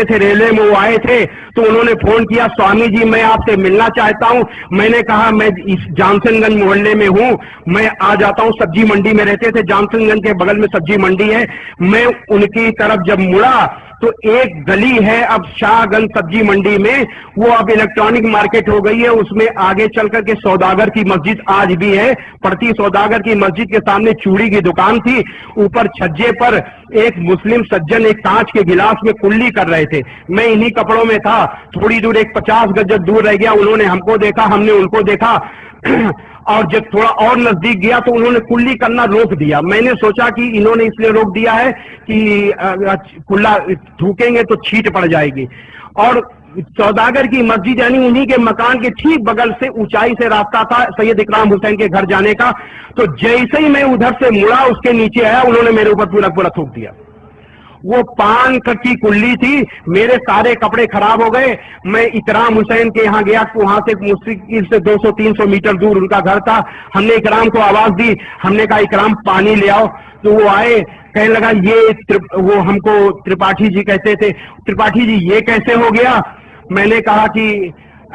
تھے ریلوے میں، وہ آئے تھے تو انہوں نے فون کیا، سوامی جی میں آپ سے ملنا چاہتا ہوں. میں نے کہا میں اس جانسن گنج محلے میں ہوں، میں آ جاتا ہوں. سبزی منڈی میں رہتے تھے، جانسن گنج کے بغل میں سبزی منڈی ہے. میں ان کی طرف جب مڑا تو ایک گلی ہے اب شاہ گنج سبزی منڈی میں، وہ اب الیکٹرانک مارکیٹ ہو گئی ہے، اس میں آگے چل کر کے سوداگر کی مسجد آج بھی ہے پڑتی. سوداگر کی مسجد کے سامنے چوڑی کی دکان تھی، اوپر چھجے پر ایک مسلم سجن ایک کانچ کے گلاس میں کلی کر رہے تھے. میں انہی کپڑوں میں تھا، تھوڑی دور ایک 50 گز دور رہ گیا، انہوں نے ہم کو دیکھا، ہم نے ان کو دیکھا اور جب تھوڑا اور نزدیک گیا تو انہوں نے کلی کرنا روک دیا. میں نے سوچا کہ انہوں نے اس لیے روک دیا ہے کہ کلا تھوکیں گے تو چھیٹ پڑ جائے گی. اور سوداگر کی مسجد یعنی انہی کے مکان کے ٹھیک بغل سے اونچائی سے راستہ تھا سید اکرام حسین کے گھر جانے کا. تو جیسے ہی میں ادھر سے مڑا اس کے نیچے آیا، انہوں نے میرے اوپر پورا تھوک دیا. وہ پان کی کلی تھی، میرے سارے کپڑے خراب ہو گئے. میں اکرام حسین کے یہاں گیا، وہاں سے مستقل سے 200-300 میٹر دور ان کا گھر تھا. ہم نے اکرام کو آواز دی، ہم نے کہا اکرام پانی لے آؤ. تو وہ آئے، کہنے لگا یہ وہ ہم کو ترپاٹھی جی کہتے تھے، ترپاٹھی جی یہ کیسے ہو گیا؟ میں نے کہا کہ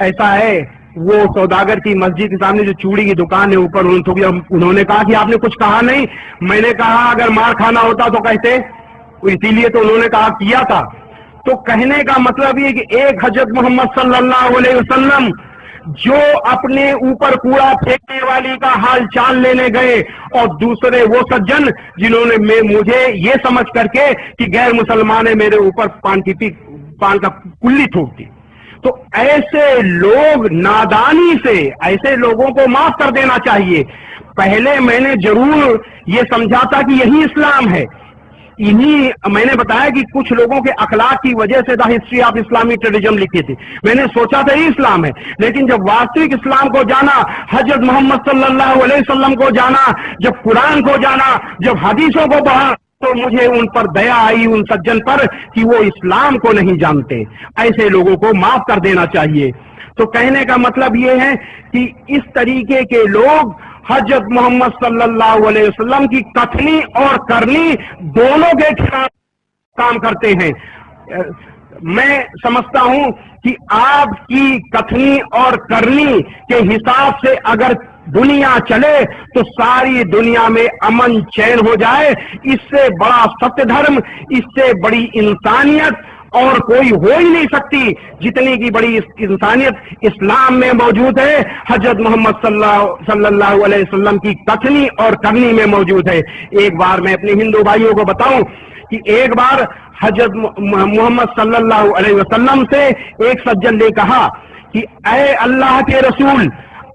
ایسا ہے، وہ سوداگر کی مسجد کے سامنے جو چوڑی کی دکان ہے اوپر انہوں نے کہا کہ آپ نے کچھ کہا نہیں. میں نے کہا اگر مار کھانا ہوتا تو کہتے، اسی لیے تو انہوں نے کہا کیا تھا. تو کہنے کا مطلب یہ کہ ایک حضرت محمد صلی اللہ علیہ وسلم جو اپنے اوپر کوڑا پھینکنے والی کا حال چال لینے گئے، اور دوسرے وہ سجن جنہوں نے مجھے یہ سمجھ کر کے کہ غیر مسلمان ہے میرے اوپر پان کا کلی ٹھوک دی. تو ایسے لوگ نادانی سے ایسے لوگوں کو معاف کر دینا چاہیے. پہلے میں نے ضرور یہ سمجھا تھا کہ یہی اسلام ہے. میں نے بتایا کہ کچھ لوگوں کے اخلاق کی وجہ سے دا ہسٹری آف اسلامی ٹریڈیزم لکھی تھی، میں نے سوچا تھا یہ اسلام ہے. لیکن جب واستوک اسلام کو جانا، حضرت محمد صلی اللہ علیہ وسلم کو جانا، جب قرآن کو جانا، جب حدیثوں کو پڑھا، تو مجھے ان پر دیا آئی، ان سجن پر، کہ وہ اسلام کو نہیں جانتے. ایسے لوگوں کو معاف کر دینا چاہیے. تو کہنے کا مطلب یہ ہے کہ اس طریقے کے لوگ حضرت محمد صلی اللہ علیہ وسلم کی کتھنی اور کرنی دونوں کے خلاف کام کرتے ہیں. میں سمجھتا ہوں کہ آپ کی کتھنی اور کرنی کے حساب سے اگر دنیا چلے تو ساری دنیا میں امن چین ہو جائے. اس سے بڑا ستیہ دھرم، اس سے بڑی انسانیت اور کوئی ہو ہی نہیں سکتی. جتنی کی بڑی انسانیت اسلام میں موجود ہے، حضرت محمد صلی اللہ علیہ وسلم کی کتھنی اور کرنی میں موجود ہے. ایک بار میں اپنے ہندو بھائیوں کو بتاؤں کہ ایک بار حضرت محمد صلی اللہ علیہ وسلم سے ایک سجن نے کہا کہ اے اللہ کے رسول،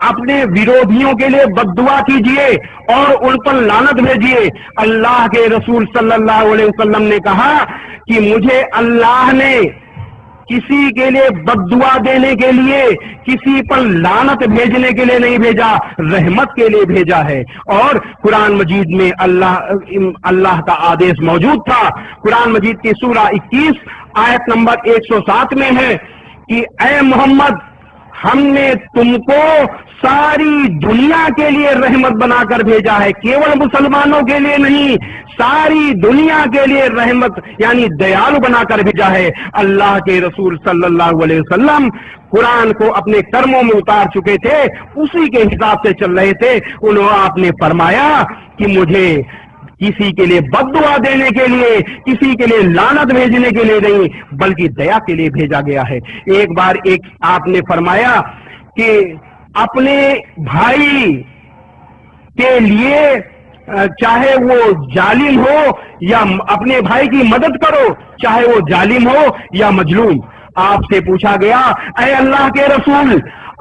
اپنے ویرودھیوں کے لیے بد دعا کیجئے اور ان پر لعنت بھیجئے. اللہ کے رسول صلی اللہ علیہ وسلم نے کہا کہ مجھے اللہ نے کسی کے لیے بد دعا دینے کے لیے، کسی پر لعنت بھیجنے کے لیے نہیں بھیجا، رحمت کے لیے بھیجا ہے. اور قرآن مجید میں اللہ کا آدیش موجود تھا. قرآن مجید کی سورہ 21 آیت نمبر 107 میں ہے کہ اے محمد، ہم نے تم کو ساری دنیا کے لیے رحمت بنا کر بھیجا ہے، کیول مسلمانوں کے لیے نہیں، ساری دنیا کے لیے رحمت یعنی دیالو بنا کر بھیجا ہے. اللہ کے رسول صلی اللہ علیہ وسلم قرآن کو اپنے کرموں میں اتار چکے تھے، اسی کے حساب سے چل رہے تھے. آپ نے فرمایا کہ مجھے کسی کے لیے بد دعا دینے کے لیے، کسی کے لیے لعنت بھیجنے کے لیے نہیں، بلکہ دیا کے لیے بھیجا گیا ہے. ایک بار آپ نے فرمایا کہ اپنے بھائی کے لیے چاہے وہ ظالم ہو یا اپنے بھائی کی مدد کرو، چاہے وہ ظالم ہو یا مظلوم. آپ سے پوچھا گیا اے اللہ کے رسول،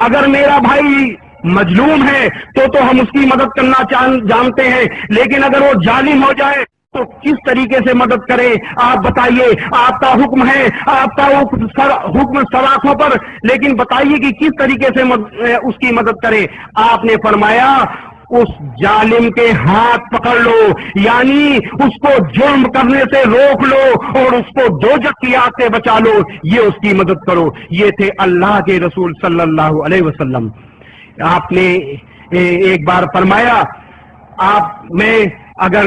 اگر میرا بھائی مظلوم ہے تو ہم اس کی مدد کرنا جانتے ہیں، لیکن اگر وہ ظالم ہو جائے تو کس طریقے سے مدد کرے؟ آپ بتائیے. آپ کا حکم ہے، آپ کا حکم سراخوں پر، لیکن بتائیے کہ کس طریقے سے اس کی مدد کرے. آپ نے فرمایا اس ظالم کے ہاتھ پکڑ لو، یعنی اس کو جرم کرنے سے روک لو اور اس کو دوزخ کی آگ سے بچا لو، یہ اس کی مدد کرو. یہ تھے اللہ کے رسول صلی اللہ علیہ وسلم. آپ نے ایک بار فرمایا، میں اگر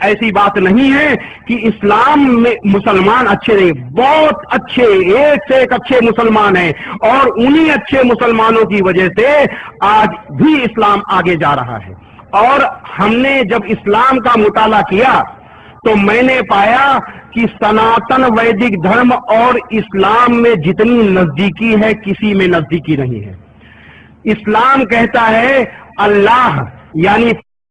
ایسی بات نہیں ہے کہ اسلام میں مسلمان اچھے نہیں، بہت اچھے، ایک سے ایک اچھے مسلمان ہیں، اور انہی اچھے مسلمانوں کی وجہ سے آج بھی اسلام آگے جا رہا ہے۔ اور ہم نے جب اسلام کا مطالعہ کیا تو میں نے پایا کہ سناتن ویدک دھرم اور اسلام میں جتنی نزدیکی ہے کسی میں نزدیکی نہیں ہے۔ اسلام کہتا ہے اللہ یعنی